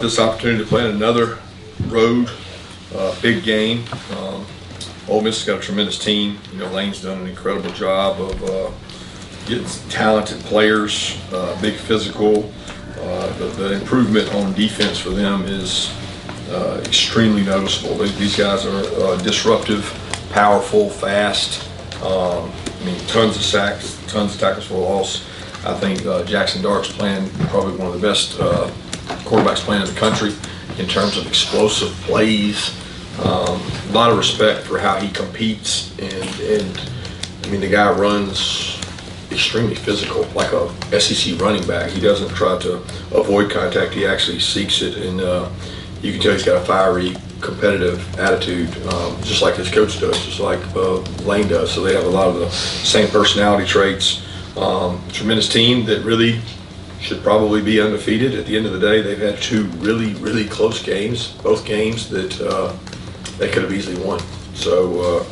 This opportunity to play in another road big game. Ole Miss has got a tremendous team. Lane's done an incredible job of getting talented players, big physical. The improvement on defense for them is extremely noticeable. These guys are disruptive, powerful, fast. Tons of sacks, tons of tackles for loss. I think Jackson Dart's playing probably one of the best quarterbacks playing in the country in terms of explosive plays. A lot of respect for how he competes, and the guy runs extremely physical, like a SEC running back. He doesn't try to avoid contact, he actually seeks it, and you can tell he's got a fiery, competitive attitude, just like his coach does, just like Lane does. So they have a lot of the same personality traits. Tremendous team that really should probably be undefeated. At the end of the day, they've had two really, really close games, both games that they could have easily won. So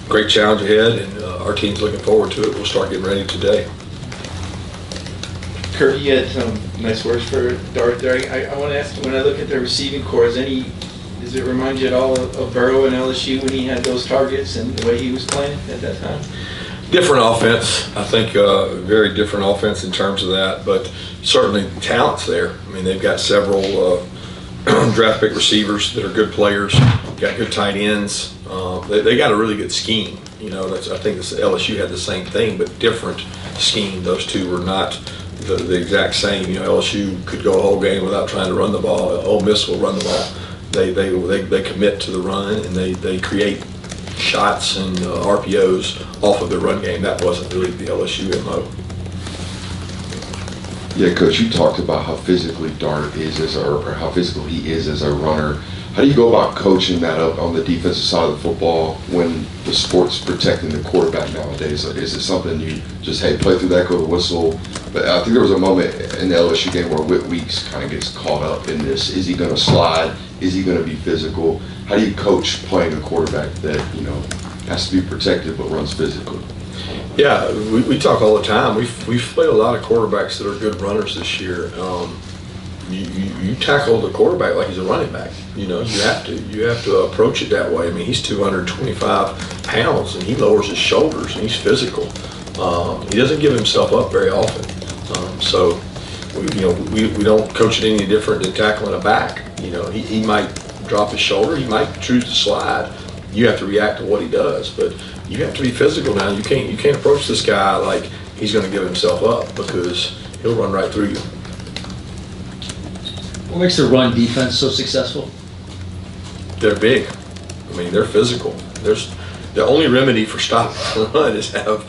great challenge ahead, and our team's looking forward to it. We'll start getting ready today. Kirby, you had some nice words for Dart there. I want to ask you, when I look at the receiving corps, does it remind you at all of Burrow and LSU when he had those targets and the way he was playing at that time? Different offense, I think, very different offense in terms of that, but certainly talent's there. They've got several draft pick receivers that are good players, got good tight ends. They got a really good scheme. I think LSU had the same thing, but different scheme. Those two were not the exact same. LSU could go a whole game without trying to run the ball. Ole Miss will run the ball. They commit to the run, and they create shots and RPOs off of the run game. That wasn't really the LSU MO. Yeah, Coach, you talked about how physically Dart is or how physical he is as a runner. How do you go about coaching that up on the defensive side of the football when the sport's protecting the quarterback nowadays? Is it something you just, hey, play through that, go to whistle? But I think there was a moment in the LSU game where Whit Weeks kind of gets caught up in this. Is he going to slide? Is he going to be physical? How do you coach playing a quarterback that, has to be protected but runs physically? Yeah, we talk all the time. We've played a lot of quarterbacks that are good runners this year. You tackle the quarterback like he's a running back. You have to approach it that way. He's 225 pounds and he lowers his shoulders and he's physical. He doesn't give himself up very often. So we don't coach it any different than tackling a back. He might drop his shoulder, he might choose to slide. You have to react to what he does, but you have to be physical now. You can't approach this guy like he's going to give himself up, because he'll run right through you. What makes the run defense so successful? They're big. They're physical. The only remedy for stopping the run is have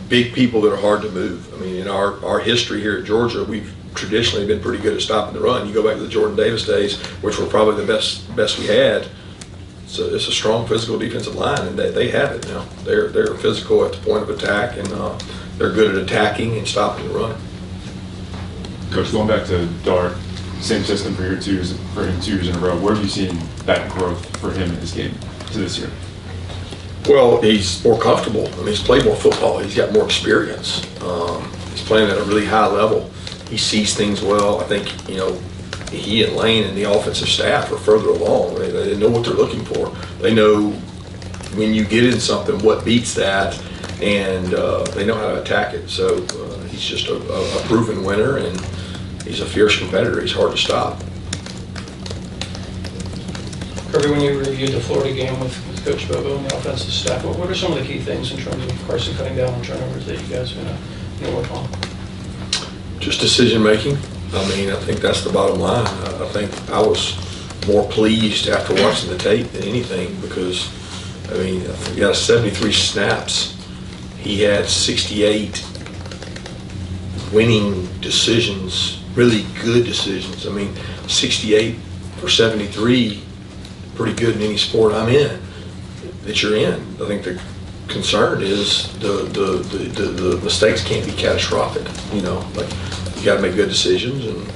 big people that are hard to move. In our history here at Georgia, we've traditionally been pretty good at stopping the run. You go back to the Jordan Davis days, which were probably the best we had. So it's a strong physical defensive line, and they have it now. They're physical at the point of attack, and they're good at attacking and stopping the run. Coach, going back to Dart, same system for him 2 years in a row. Where have you seen that growth for him in his game to this year? Well, he's more comfortable. He's played more football. He's got more experience. He's playing at a really high level. He sees things well. I think, he and Lane and the offensive staff are further along. They know what they're looking for. They know when you get in something, what beats that, and they know how to attack it. So he's just a proven winner, and he's a fierce competitor. He's hard to stop. Kirby, when you reviewed the Florida game with Coach Bobo and the offensive staff, what are some of the key things in terms of Carson cutting down on turnovers that you guys are going to work on? Just decision making. I think that's the bottom line. I think I was more pleased after watching the tape than anything, because he got 73 snaps. He had 68 winning decisions, really good decisions. 68 for 73, pretty good in any sport I'm in that you're in. I think the concern is the mistakes can't be catastrophic. You got to make good decisions, and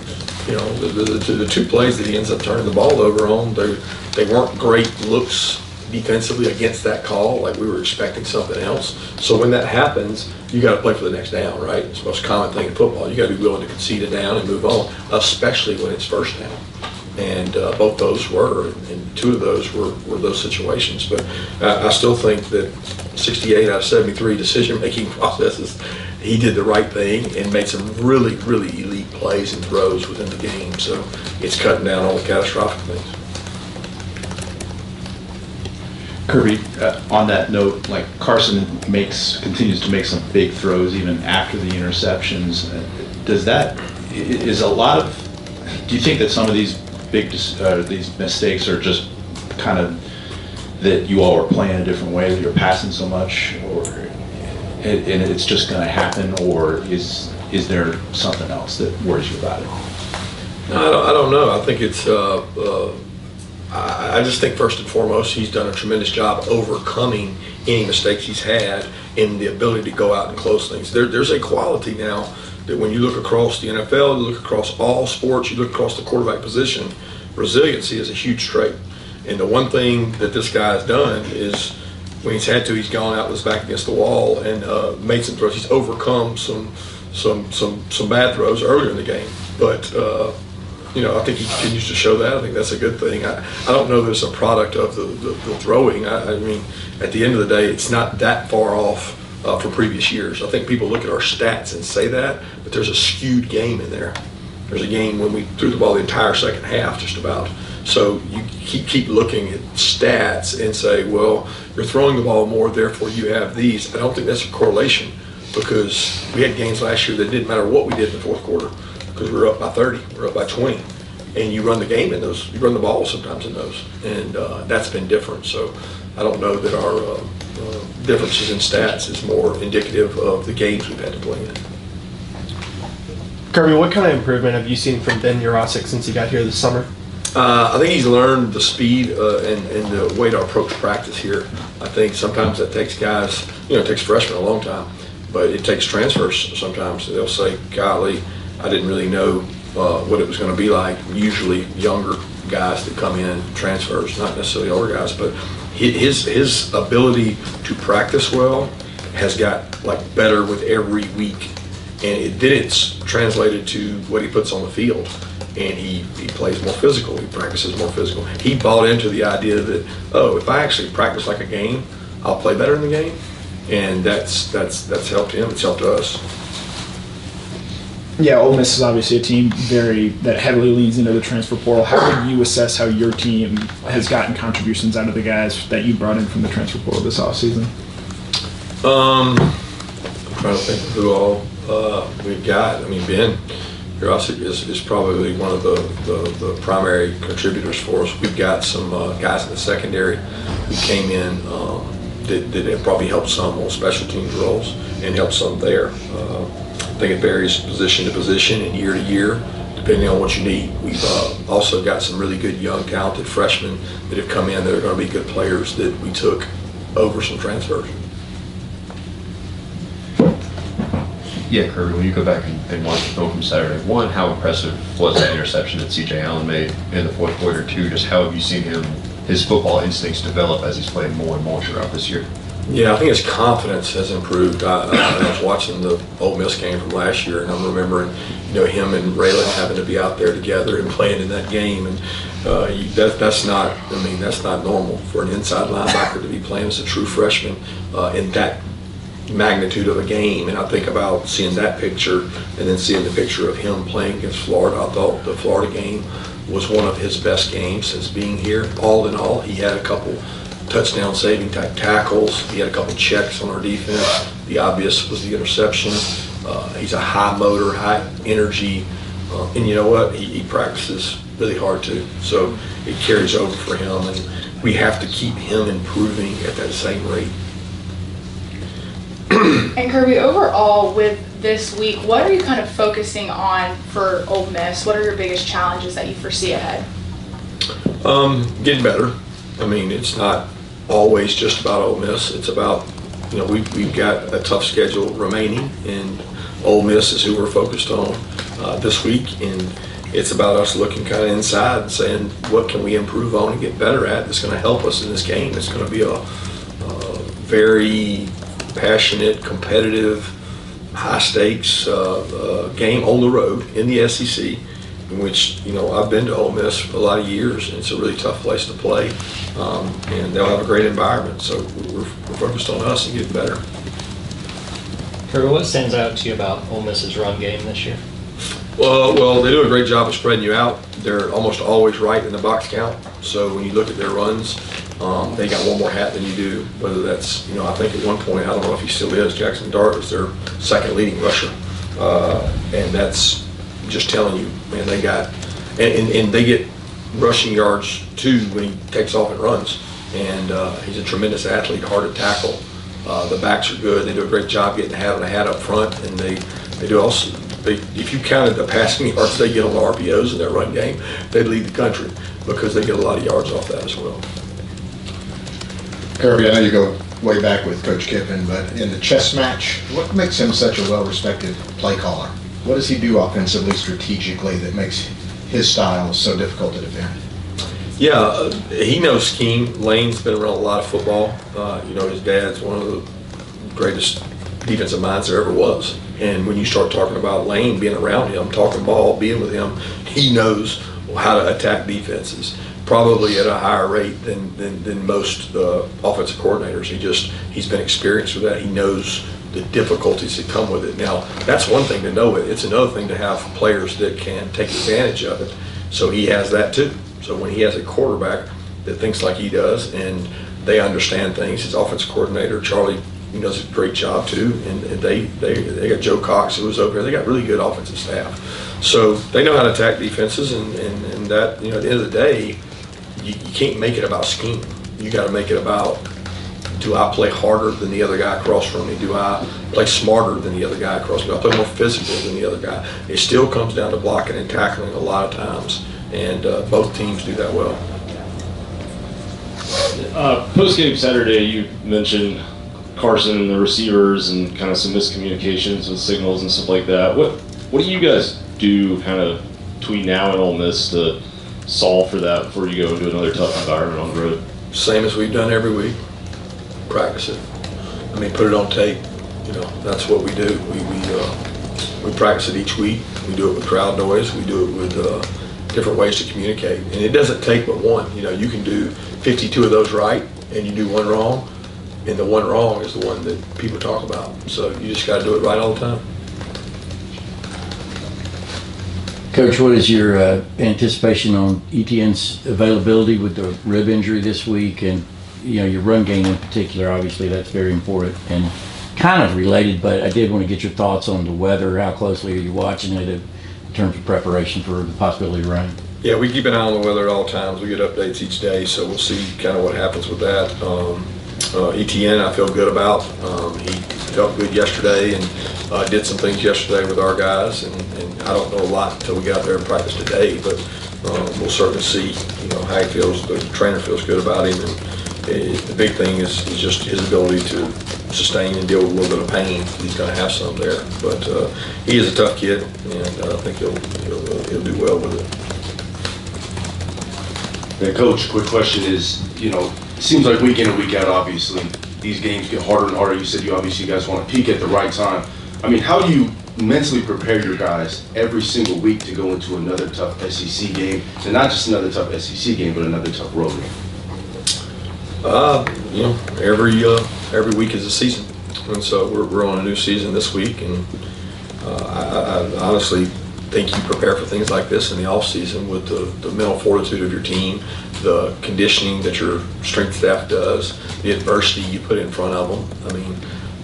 the 2 plays that he ends up turning the ball over on, they weren't great looks defensively against that call, like we were expecting something else. So when that happens, you got to play for the next down, right? It's the most common thing in football. You got to be willing to concede a down and move on, especially when it's first down. And both those were, and two of those were those situations. But I still think that 68 out of 73 decision-making processes, he did the right thing and made some really, really elite plays and throws within the game. So it's cutting down all the catastrophic things. Kirby, on that note, like Carson continues to make some big throws even after the interceptions. Do you think that some of these these mistakes are just kind of that you all are playing a different way, that you're passing so much, and it's just going to happen, or is there something else that worries you about it? I don't know. I think it's. I just think first and foremost, he's done a tremendous job overcoming any mistakes he's had in the ability to go out and close things. There's a quality now that when you look across the NFL, you look across all sports, you look across the quarterback position, resiliency is a huge trait. And the one thing that this guy has done is when he's had to, he's gone out with his back against the wall and made some throws. He's overcome some bad throws earlier in the game. But I think he continues to show that. I think that's a good thing. I don't know that it's a product of the throwing. I mean, at the end of the day, it's not that far off from previous years. I think people look at our stats and say that, but there's a skewed game in there. There's a game when we threw the ball the entire second half, just about. So you keep looking at stats and say, well, you're throwing the ball more, therefore you have these. I don't think that's a correlation, because we had games last year that didn't matter what we did in the fourth quarter, because we were up by 30, we were up by 20. And you run the game in those, you run the ball sometimes in those. And that's been different. So I don't know that our differences in stats is more indicative of the games we've had to play in. Kirby, what kind of improvement have you seen from Ben Urosic since he got here this summer? I think he's learned the speed and the way to approach practice here. I think sometimes that takes guys, it takes freshmen a long time, but it takes transfers sometimes. They'll say, golly, I didn't really know what it was going to be like. Usually younger guys that come in, transfers, not necessarily older guys, but his ability to practice well has got better with every week. And it's translated to what he puts on the field. And he plays more physical, he practices more physical. He bought into the idea that, if I actually practice like a game, I'll play better in the game. And that's helped him, it's helped us. Yeah, Ole Miss is obviously a team that heavily leans into the transfer portal. How would you assess how your team has gotten contributions out of the guys that you brought in from the transfer portal this offseason? I'm trying to think of who all we've got. I mean, Ben Urosic is probably one of the primary contributors for us. We've got some guys in the secondary who came in that have probably helped some on special teams roles and helped some there. I think it varies position to position and year to year, depending on what you need. We've also got some really good young, talented freshmen that have come in that are going to be good players that we took over some transfers. Yeah, Kirby, when you go back and watch the film from Saturday, one, how impressive was that interception that C.J. Allen made in the fourth quarter? Two, just how have you seen his football instincts develop as he's played more and more throughout this year? Yeah, I think his confidence has improved. I was watching the Ole Miss game from last year, and I'm remembering, him and Raylan having to be out there together and playing in that game, and that's not normal for an inside linebacker to be playing as a true freshman in that magnitude of a game. And I think about seeing that picture and then seeing the picture of him playing against Florida. I thought the Florida game was one of his best games since being here. All in all, he had a couple touchdown saving type tackles. He had a couple checks on our defense. The obvious was the interception. He's a high motor, high energy, and you know what? He practices really hard too. So it carries over for him, and we have to keep him improving at that same rate. And Kirby, overall with this week, what are you kind of focusing on for Ole Miss? What are your biggest challenges that you foresee ahead? Getting better. I mean, it's not always just about Ole Miss. It's about, we've got a tough schedule remaining, and Ole Miss is who we're focused on this week. And it's about us looking kind of inside and saying, what can we improve on and get better at that's going to help us in this game. It's going to be a very passionate, competitive, high-stakes game on the road in the SEC, in which, I've been to Ole Miss for a lot of years, and it's a really tough place to play, and they'll have a great environment. So we're focused on us and getting better. Kirby, what stands out to you about Ole Miss's run game this year? Well, they do a great job of spreading you out. They're almost always right in the box count. So when you look at their runs, they got one more hat than you do. Whether that's, I think at one point, I don't know if he still is, Jackson Dart was their second leading rusher. And that's just telling you, man, they got, and they get rushing yards too when he takes off and runs. And he's a tremendous athlete, hard to tackle. The backs are good. They do a great job having a hat up front, and they do also. If you counted the passing yards they get on the RPOs in their run game, they'd lead the country because they get a lot of yards off that as well. Kirby, I know you go way back with Coach Kiffin, but in the chess match, what makes him such a well-respected play caller? What does he do offensively, strategically, that makes his style so difficult to defend? Yeah, he knows scheme. Lane's been around a lot of football. His dad's one of the greatest defensive minds there ever was. And when you start talking about Lane being around him, talking ball, being with him, he knows how to attack defenses, probably at a higher rate than most offensive coordinators. He's been experienced with that. He knows the difficulties that come with it. Now, that's one thing to know it. It's another thing to have players that can take advantage of it. So he has that too. So when he has a quarterback that thinks like he does and they understand things, his offensive coordinator, Charlie, does a great job too, and they got Joe Cox who was over here. They got really good offensive staff, so they know how to attack defenses, and that, at the end of the day, you can't make it about scheme. You got to make it about, do I play harder than the other guy across from me? Do I play smarter than the other guy across from me? Do I play more physical than the other guy? It still comes down to blocking and tackling a lot of times, and both teams do that well. Post-game Saturday, you mentioned Carson and the receivers and kind of some miscommunications with signals and stuff like that. What do you guys do kind of between now and Ole Miss to solve for that before you go into another tough environment on the road? Same as we've done every week. Practice it. Put it on tape. That's what we do. We practice it each week. We do it with crowd noise. We do it with different ways to communicate. And it doesn't take but one. You can do 52 of those right and you do one wrong. And the one wrong is the one that people talk about. So you just got to do it right all the time. Coach, what is your anticipation on Etienne's availability with the rib injury this week? And, your run game in particular, obviously that's very important and kind of related, but I did want to get your thoughts on the weather. How closely are you watching it in terms of preparation for the possibility of rain? Yeah, we keep an eye on the weather at all times. We get updates each day, so we'll see kind of what happens with that. Etienne, I feel good about. He felt good yesterday and did some things yesterday with our guys, and I don't know a lot until we got there and practice today, but we'll certainly see, how he feels. The trainer feels good about him, and the big thing is just his ability to sustain and deal with a little bit of pain. He's going to have some there, but he is a tough kid, and I think he'll do well with it. Yeah, Coach, quick question is, it seems like week in and week out, obviously, these games get harder and harder. You said you guys want to peak at the right time. How do you mentally prepare your guys every single week to go into another tough SEC game, and not just another tough SEC game, but another tough road game? Every week is a season, and so we're on a new season this week, and I honestly think you prepare for things like this in the off season with the mental fortitude of your team, the conditioning that your strength staff does, the adversity you put in front of them.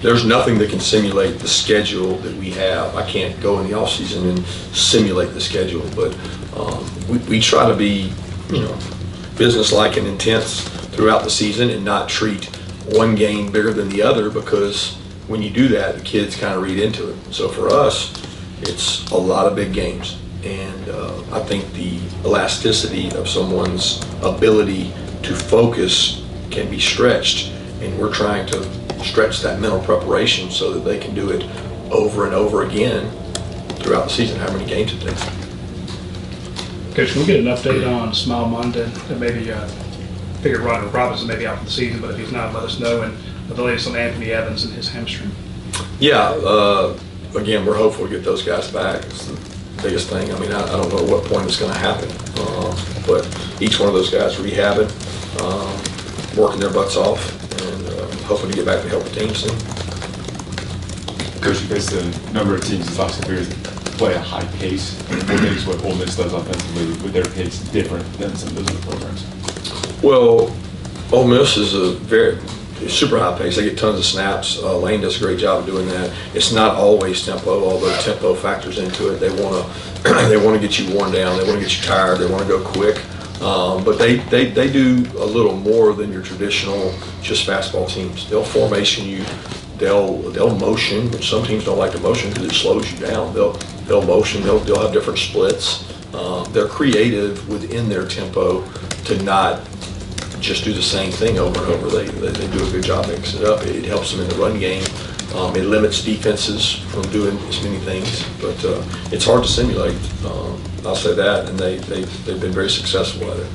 There's nothing that can simulate the schedule that we have. I can't go in the off season and simulate the schedule, but we try to be, businesslike and intense throughout the season and not treat one game bigger than the other, because when you do that, the kids kind of read into it. So for us, it's a lot of big games, and I think the elasticity of someone's ability to focus can be stretched, and we're trying to stretch that mental preparation so that they can do it over and over again throughout the season, how many games it takes. Coach, can we get an update on Smile Monday and maybe figure Rodney Robinson may be out for the season, but if he's not, let us know. And the latest on Anthony Evans and his hamstring. Yeah, again, we're hopeful to get those guys back. It's the biggest thing. I mean, I don't know at what point it's going to happen, but each one of those guys rehabbing, working their butts off, and hoping to get back to help the team soon. Coach, you faced a number of teams these last couple years that play a high pace. What makes what Ole Miss does offensively with their pace different than some of those other programs? Well, Ole Miss is a very super high pace. They get tons of snaps. Lane does a great job of doing that. It's not always tempo, although tempo factors into it. They want to get you worn down. They want to get you tired. They want to go quick. But they do a little more than your traditional just fastball teams. They'll formation you. They'll motion, which some teams don't like to motion because it slows you down. They'll motion. They'll have different splits. They're creative within their tempo to not just do the same thing over and over. They do a good job mixing it up. It helps them in the run game. It limits defenses from doing as many things, but it's hard to simulate. I'll say that, and they've been very successful at it.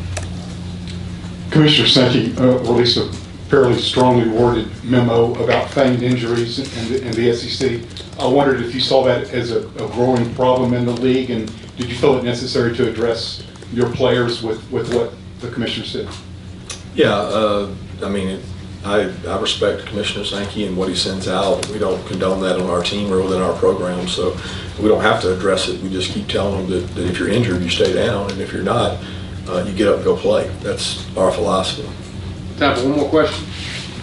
Commissioner Sankey released a fairly strongly worded memo about feigned injuries in the SEC. I wondered if you saw that as a growing problem in the league, and did you feel it necessary to address your players with what the commissioner said? Yeah, I mean, I respect Commissioner Sankey and what he sends out. We don't condone that on our team or within our program, so we don't have to address it. We just keep telling them that if you're injured, you stay down, and if you're not, you get up and go play. That's our philosophy. Time for one more question.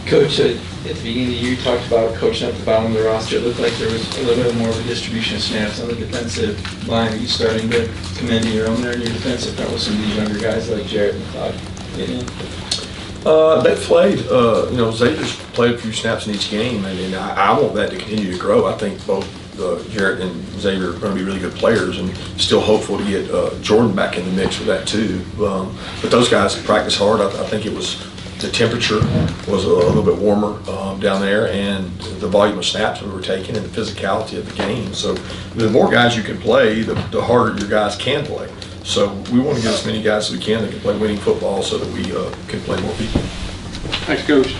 Coach, at the beginning of the year, you talked about coaching up the bottom of the roster. It looked like there was a little bit more of a distribution of snaps on the defensive line. Are you starting to commend your own there in your defensive front with some of these younger guys like Jarrett and Clyde getting in? They've played, Xavier's played a few snaps in each game, and I want that to continue to grow. I think both Jarrett and Xavier are going to be really good players, and still hopeful to get Jordan back in the mix with that too. But those guys practice hard. I think it was the temperature was a little bit warmer down there, and the volume of snaps we were taking and the physicality of the game. So the more guys you can play, the harder your guys can play. So we want to get as many guys as we can that can play winning football so that we can play more people. Thanks, Coach.